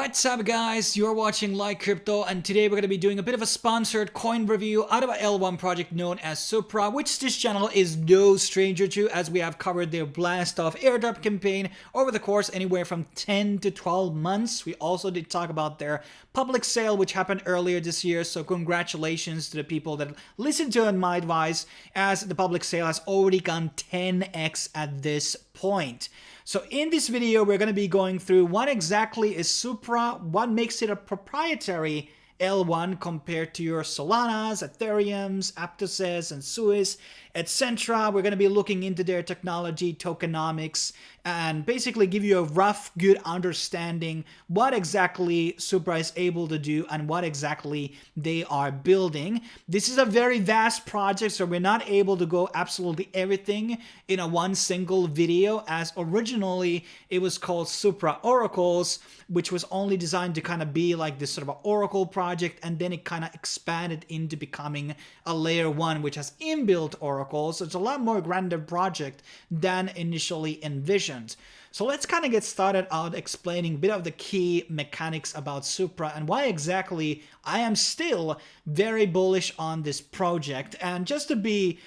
What's up guys, you're watching Like Crypto, and today we're going to be doing a bit of a sponsored coin review out of a L1 project known as Supra, which this channel is no stranger to, as we have covered their blast off airdrop campaign over the course anywhere from 10 to 12 months. We also did talk about their public sale which happened earlier this year, so congratulations to the people that listened to my advice, as the public sale has already gone 10x at this point. So in this video, we're going to be going through what exactly is Supra, what makes it a proprietary L1 compared to your Solanas, Ethereums, Aptoses, and Suis, etc. We're going to be looking into their technology, Tokenomics, and basically give you a rough, good understanding what exactly Supra is able to do and what exactly they are building. This is a very vast project, so we're not able to go absolutely everything in a one single video, as originally it was called Supra Oracles, which was only designed to kind of be like this sort of Oracle project, and then it kind of expanded into becoming a layer 1 which has inbuilt oracles. So it's a lot more grander project than initially envisioned. So let's kind of get started out explaining a bit of the key mechanics about Supra and why exactly I am still very bullish on this project. And just to be,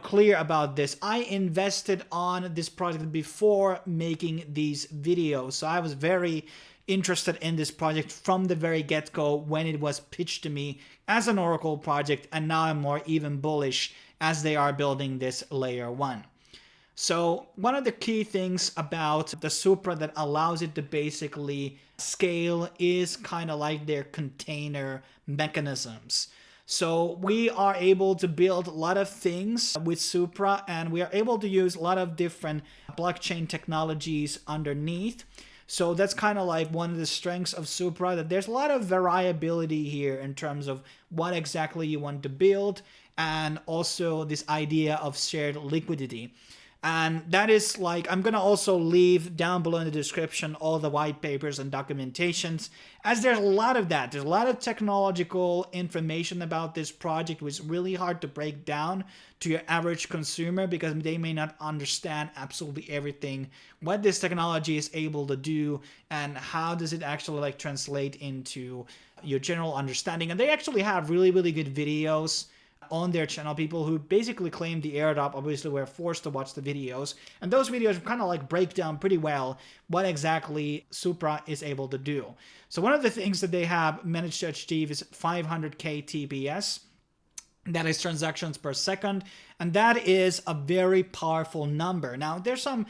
clear about this, I invested on this project before making these videos. So I was very interested in this project from the very get-go when it was pitched to me as an Oracle project, and now I'm more even bullish as they are building this layer 1. So one of the key things about the Supra that allows it to basically scale is kind of like their container mechanisms. So we are able to build a lot of things with Supra, and we are able to use a lot of different blockchain technologies underneath. So that's kind of like one of the strengths of Supra, that there's a lot of variability here in terms of what exactly you want to build, and also this idea of shared liquidity. And that is like, I'm going to also leave down below in the description all the white papers and documentations, as there's a lot of that. There's a lot of technological information about this project, which is really hard to break down to your average consumer, because they may not understand absolutely everything what this technology is able to do and how does it actually like translate into your general understanding. And they actually have really, really good videos on their channel. People who basically claim the airdrop obviously were forced to watch the videos, and those videos kind of like break down pretty well what exactly Supra is able to do. So one of the things that they have managed to achieve is 500k TPS. That is transactions per second, and that is a very powerful number. Now, there's some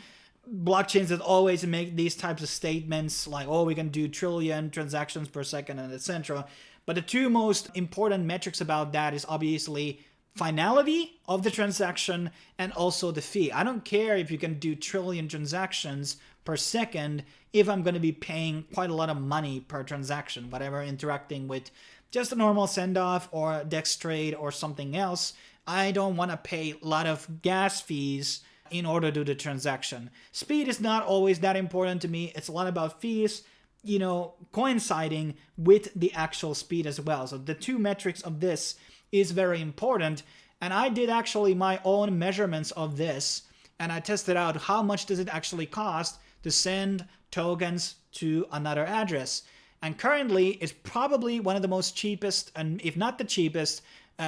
blockchains that always make these types of statements like, oh, we can do trillion transactions per second and etc. But the two most important metrics about that is obviously finality of the transaction and also the fee. I don't care if you can do trillion transactions per second if I'm going to be paying quite a lot of money per transaction, whatever, interacting with just a normal send-off or DEX trade or something else. I don't want to pay a lot of gas fees in order to do the transaction. Speed is not always that important to me. It's a lot about fees, coinciding with the actual speed as well. So the two metrics of this is very important. And I did actually my own measurements of this, and I tested out how much does it actually cost to send tokens to another address. And currently, it's probably one of the most cheapest, and if not the cheapest,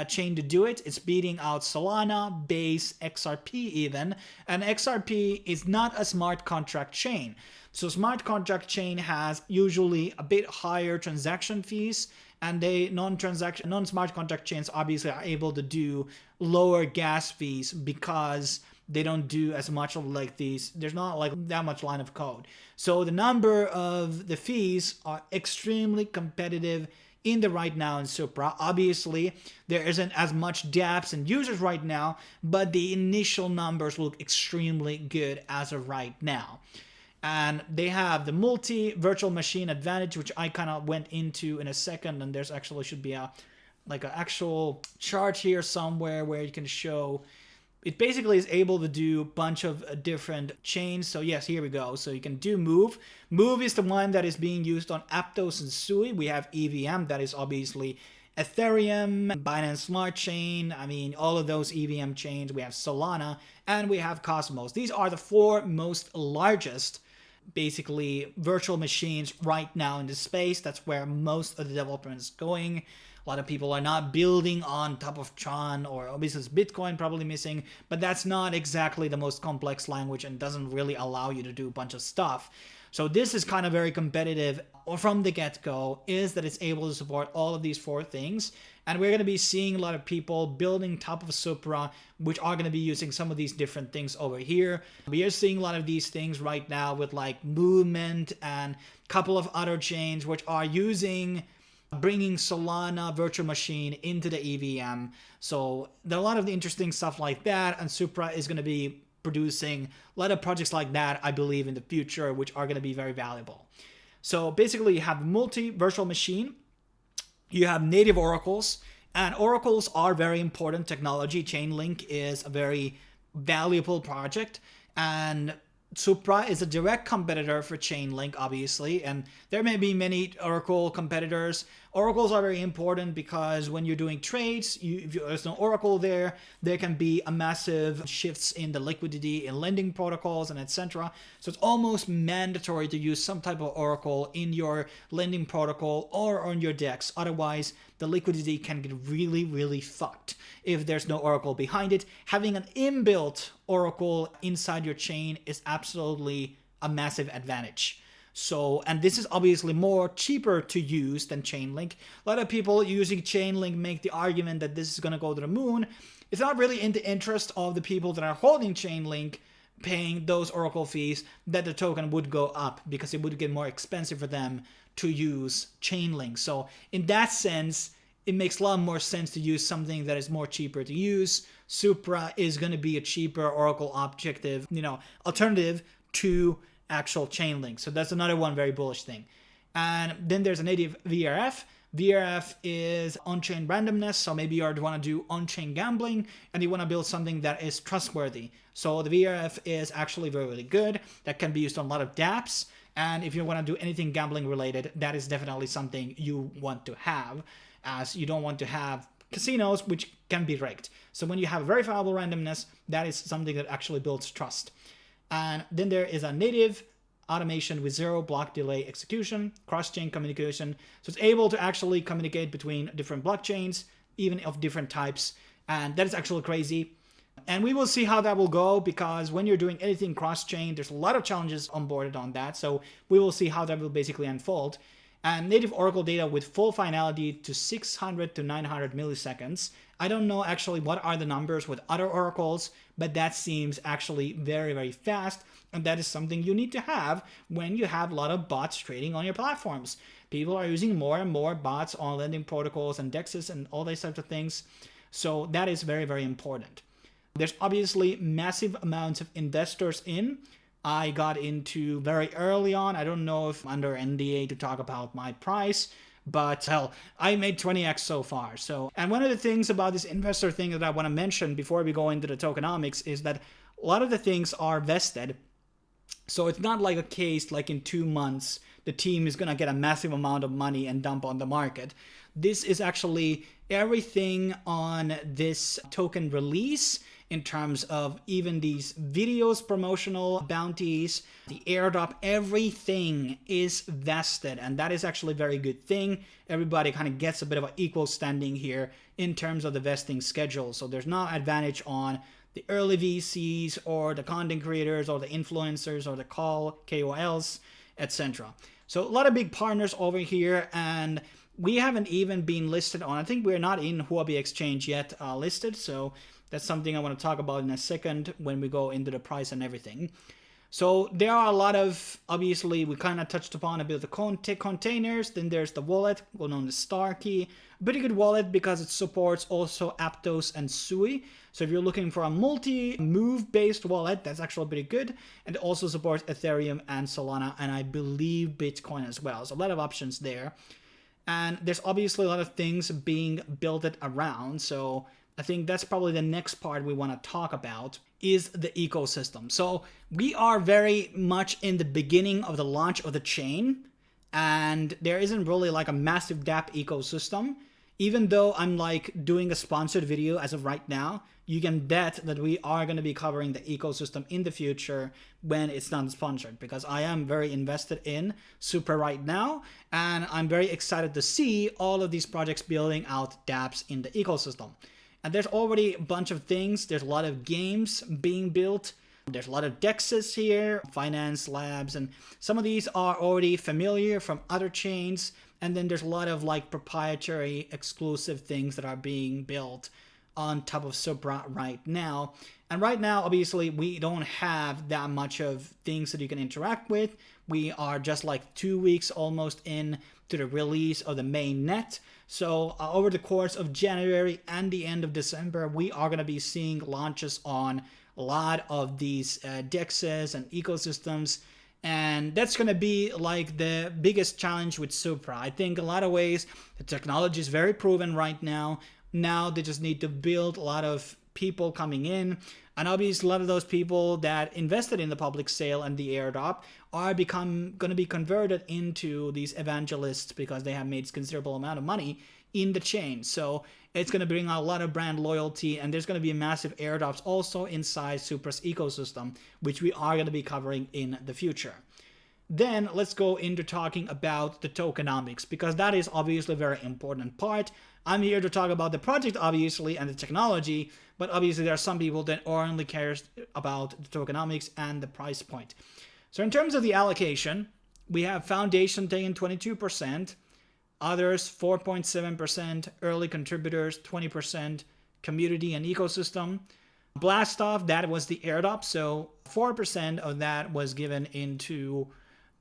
chain to do it. It's beating out Solana, Base, XRP even. And XRP is not a smart contract chain. So smart contract chain has usually a bit higher transaction fees, and they non-smart contract chains obviously are able to do lower gas fees because they don't do as much of like these. There's not like that much line of code. So the number of the fees are extremely competitive in the right now in Supra. Obviously, there isn't as much dApps and users right now, but the initial numbers look extremely good as of right now. And they have the multi-virtual machine advantage, which I kind of went into in a second, and there's actually should be an actual chart here somewhere where you can show. It basically is able to do a bunch of different chains. So yes, here we go. So you can do Move. Move is the one that is being used on Aptos and Sui. We have EVM, that is obviously Ethereum, Binance Smart Chain, all of those EVM chains. We have Solana, and we have Cosmos. These are the four most largest basically virtual machines right now in the space. That's where most of the development is going. A lot of people are not building on top of Tron, or obviously it's Bitcoin probably missing, but that's not exactly the most complex language and doesn't really allow you to do a bunch of stuff. So this is kind of very competitive from the get-go, is that it's able to support all of these four things. And we're going to be seeing a lot of people building top of Supra, which are going to be using some of these different things over here. We are seeing a lot of these things right now with like Movement and a couple of other chains which are bringing Solana virtual machine into the EVM. So there are a lot of the interesting stuff like that, and Supra is going to be producing a lot of projects like that, I believe, in the future, which are going to be very valuable. So basically you have multi-virtual machine, you have native oracles, and oracles are very important technology. Chainlink is a very valuable project, and Supra is a direct competitor for Chainlink, obviously, and there may be many Oracle competitors. Oracles are very important because when you're doing trades, if there's no Oracle there can be a massive shifts in the liquidity in lending protocols and etc. So it's almost mandatory to use some type of Oracle in your lending protocol or on your DEX. Otherwise, the liquidity can get really, really fucked if there's no Oracle behind it. Having an inbuilt Oracle inside your chain is absolutely a massive advantage. So, and this is obviously more cheaper to use than Chainlink. A lot of people using Chainlink make the argument that this is going to go to the moon. It's not really in the interest of the people that are holding Chainlink paying those Oracle fees that the token would go up, because it would get more expensive for them to use Chainlink. So in that sense, it makes a lot more sense to use something that is more cheaper to use. Supra is going to be a cheaper Oracle alternative to actual Chainlink. So that's another one very bullish thing. And then there's a native VRF. VRF is on-chain randomness. So maybe you want to do on-chain gambling and you want to build something that is trustworthy. So the VRF is actually very, really good. That can be used on a lot of dApps. And if you want to do anything gambling related, that is definitely something you want to have, as you don't want to have casinos which can be rigged. So when you have verifiable randomness, that is something that actually builds trust. And then there is a native automation with 0 block delay execution, cross-chain communication. So it's able to actually communicate between different blockchains, even of different types. And that is actually crazy. And we will see how that will go, because when you're doing anything cross-chain, there's a lot of challenges onboarded on that. So we will see how that will basically unfold. And native Oracle data with full finality to 600 to 900 milliseconds. I don't know actually what are the numbers with other oracles, but that seems actually very, very fast. And that is something you need to have when you have a lot of bots trading on your platforms. People are using more and more bots on lending protocols and DEXs and all these types of things. So that is very, very important. There's obviously massive amounts of investors in. I got into very early on. I don't know if I'm under NDA to talk about my price, but hell, I made 20x so far. So, and one of the things about this investor thing that I want to mention before we go into the tokenomics is that a lot of the things are vested. So it's not like a case like in 2 months, the team is going to get a massive amount of money and dump on the market. This is actually everything on this token release in terms of even these videos, promotional bounties, the airdrop, everything is vested. And that is actually a very good thing. Everybody kind of gets a bit of an equal standing here in terms of the vesting schedule. So there's no advantage on the early VCs or the content creators or the influencers or the KOLs, etc. So a lot of big partners over here, and we haven't even been listed on, I think we're not in Huobi Exchange yet listed, so that's something I want to talk about in a second when we go into the price and everything. So there are a lot of, obviously, we kind of touched upon a bit of the containers. Then there's the wallet, known as Starkey. A pretty good wallet because it supports also Aptos and Sui. So if you're looking for a multi-move based wallet, that's actually pretty good. And it also supports Ethereum and Solana, and I believe Bitcoin as well. So a lot of options there. And there's obviously a lot of things being built around. So I think that's probably the next part we want to talk about is the ecosystem. So we are very much in the beginning of the launch of the chain, and there isn't really like a massive dApp ecosystem. even though I'm like doing a sponsored video as of right now, you can bet that we are going to be covering the ecosystem in the future when it's not sponsored, because I am very invested in Supra right now, and I'm very excited to see all of these projects building out dApps in the ecosystem. And there's already a bunch of things. There's a lot of games being built. There's a lot of DEXs here, finance labs, and some of these are already familiar from other chains. And then there's a lot of like proprietary exclusive things that are being built on top of Supra right now. And right now, obviously, we don't have that much of things that you can interact with. We are just like 2 weeks almost in to the release of the main net. So over the course of January and the end of December, we are going to be seeing launches on a lot of these DEXs and ecosystems. And that's going to be like the biggest challenge with Supra. I think in a lot of ways, the technology is very proven right now. Now they just need to build a lot of people coming in. And obviously a lot of those people that invested in the public sale and the airdrop are going to be converted into these evangelists because they have made considerable amount of money in the chain. So it's going to bring out a lot of brand loyalty, and there's going to be massive airdrops also inside Supra's ecosystem, which we are going to be covering in the future. Then let's go into talking about the tokenomics, because that is obviously a very important part. I'm here to talk about the project, obviously, and the technology, but obviously there are some people that only care about the tokenomics and the price point. So in terms of the allocation, we have Foundation taking 22%, others 4.7%, early contributors 20%, community and ecosystem. Blastoff, that was the airdrop, so 4% of that was given into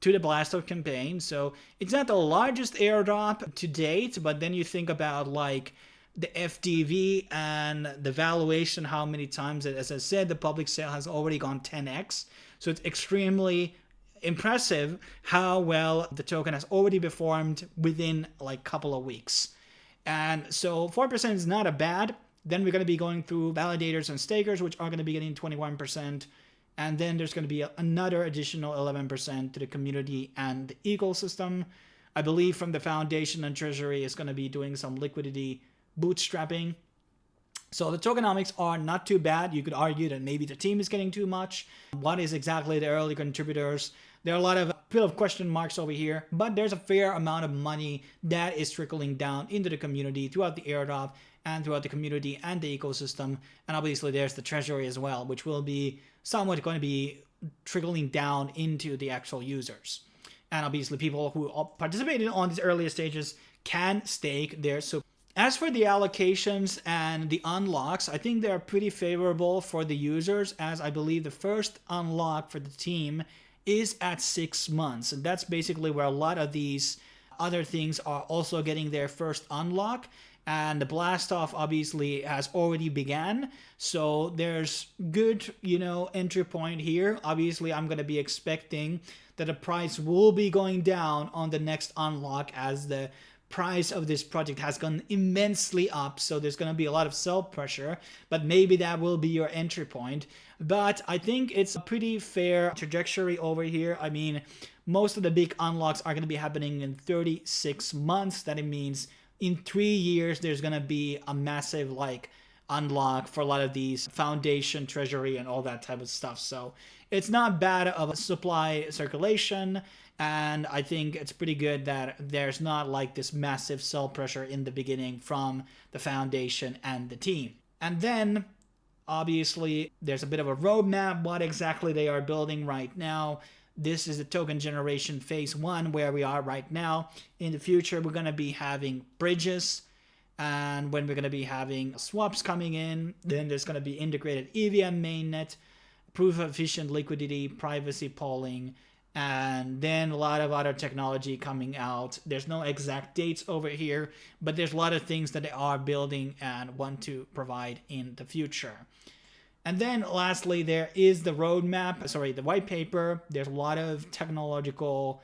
the Blastoff campaign. So it's not the largest airdrop to date, but then you think about like the FDV and the valuation, how many times, as I said, the public sale has already gone 10x. So it's extremely impressive how well the token has already performed within like a couple of weeks. And so 4% is not a bad. Then we're going to be going through validators and stakers, which are going to be getting 21%. And then there's going to be another additional 11% to the community and the ecosystem. I believe from the foundation and treasury is going to be doing some liquidity bootstrapping. So the tokenomics are not too bad. You could argue that maybe the team is getting too much. What is exactly the early contributors? There are a lot of bit of question marks over here, but there's a fair amount of money that is trickling down into the community throughout the airdrop and throughout the community and the ecosystem. And obviously there's the treasury as well, which will be somewhat going to be trickling down into the actual users. And obviously people who participated on these earlier stages can stake their Supra. As for the allocations and the unlocks, I think they're pretty favorable for the users, as I believe the first unlock for the team is at 6 months. And that's basically where a lot of these other things are also getting their first unlock. And the Blastoff obviously has already began. So there's good, entry point here. Obviously, I'm going to be expecting that the price will be going down on the next unlock as the price of this project has gone immensely up. So there's going to be a lot of sell pressure, but maybe that will be your entry point. But I think it's a pretty fair trajectory over here. I mean, most of the big unlocks are going to be happening in 36 months. That it means in 3 years, there's going to be a massive unlock for a lot of these foundation, treasury, and all that type of stuff. So it's not bad of a supply circulation. And I think it's pretty good that there's not like this massive sell pressure in the beginning from the foundation and the team. And then obviously there's a bit of a roadmap, what exactly they are building right now. This is the token generation phase 1 where we are right now. In the future, we're going to be having bridges, and when we're going to be having swaps coming in, then there's going to be integrated EVM mainnet, proof of efficient liquidity, privacy polling, and then a lot of other technology coming out. There's no exact dates over here, but there's a lot of things that they are building and want to provide in the future. And then lastly, there is the roadmap, the white paper. There's a lot of technological,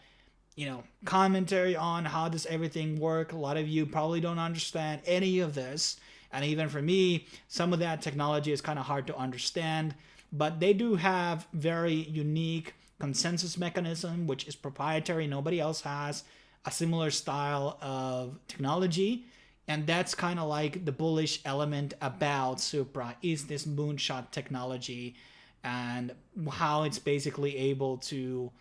commentary on how does everything work. A lot of you probably don't understand any of this. And even for me, some of that technology is kind of hard to understand. But they do have very unique consensus mechanism, which is proprietary. Nobody else has a similar style of technology And that's kind of like the bullish element about Supra, is this moonshot technology and how it's basically able to,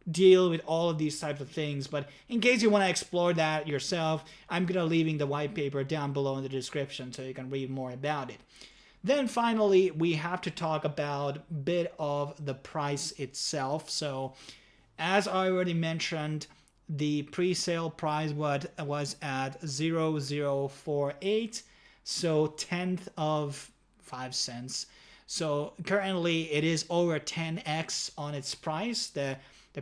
deal with all of these types of things. But in case you want to explore that yourself, I'm going to leaving the white paper down below in the description so you can read more about it. Then finally, we have to talk about a bit of the price itself. So as I already mentioned, the pre-sale price was at 0048, so 10th of 5 cents. So currently it is over 10x on its price. The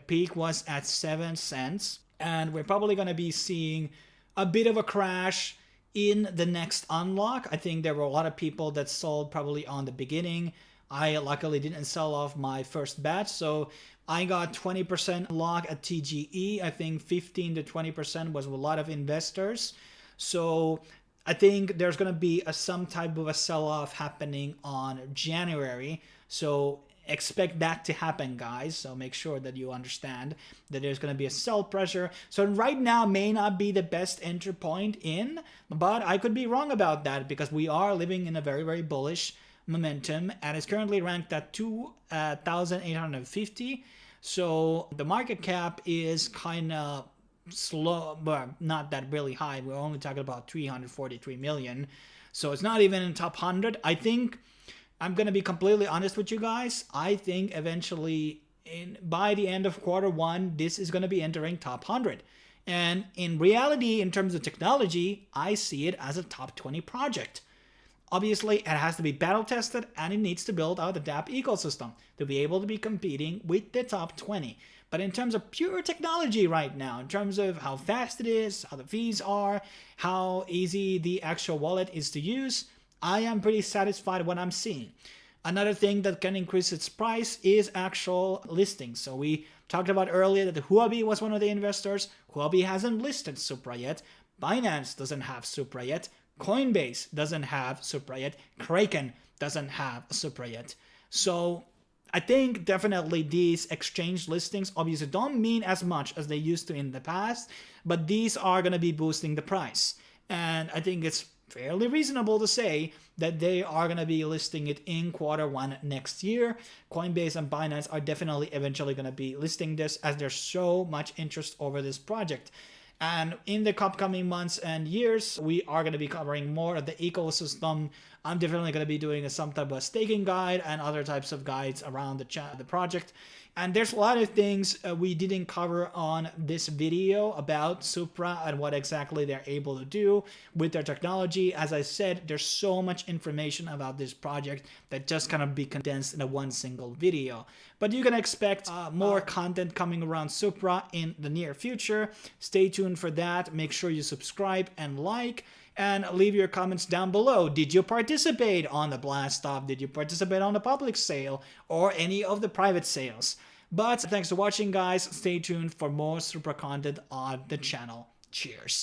peak was at 7 cents, and we're probably going to be seeing a bit of a crash in the next unlock. I think there were a lot of people that sold probably on the beginning. I luckily didn't sell off my first batch, so I got 20% lock at TGE. I think 15 to 20% was a lot of investors. So I think there's going to be some type of a sell-off happening on January. So expect that to happen, guys. So make sure that you understand that there's going to be a sell pressure. So right now may not be the best entry point in, but I could be wrong about that because we are living in a very, very bullish momentum, and it's currently ranked at 2,850. So the market cap is kind of slow, but not that really high. We're only talking about 343 million. So it's not even in top 100. I think, I'm going to be completely honest with you guys, I think eventually by the end of Q1, this is going to be entering top 100. And in reality, in terms of technology, I see it as a top 20 project. Obviously, it has to be battle tested, and it needs to build out a dApp ecosystem to be able to be competing with the top 20. But in terms of pure technology right now, in terms of how fast it is, how the fees are, how easy the actual wallet is to use, I am pretty satisfied with what I'm seeing. Another thing that can increase its price is actual listings. So we talked about earlier that Huobi was one of the investors. Huobi hasn't listed Supra yet. Binance doesn't have Supra yet. Coinbase doesn't have Supra yet. Kraken doesn't have Supra yet. So I think definitely these exchange listings obviously don't mean as much as they used to in the past, but these are going to be boosting the price. And I think it's fairly reasonable to say that they are going to be listing it in Q1 next year. Coinbase and Binance are definitely eventually going to be listing this, as there's so much interest over this project. And in the upcoming months and years, we are going to be covering more of the ecosystem. I'm definitely going to be doing some type of staking guide and other types of guides around the project. And there's a lot of things we didn't cover on this video about Supra and what exactly they're able to do with their technology. As I said, there's so much information about this project that just cannot be condensed in a one single video. But you can expect more content coming around Supra in the near future. Stay tuned for that. Make sure you subscribe and like, and leave your comments down below. Did you participate on the blast off? Did you participate on the public sale or any of the private sales? But thanks for watching, guys. Stay tuned for more Supra content on the channel. Cheers.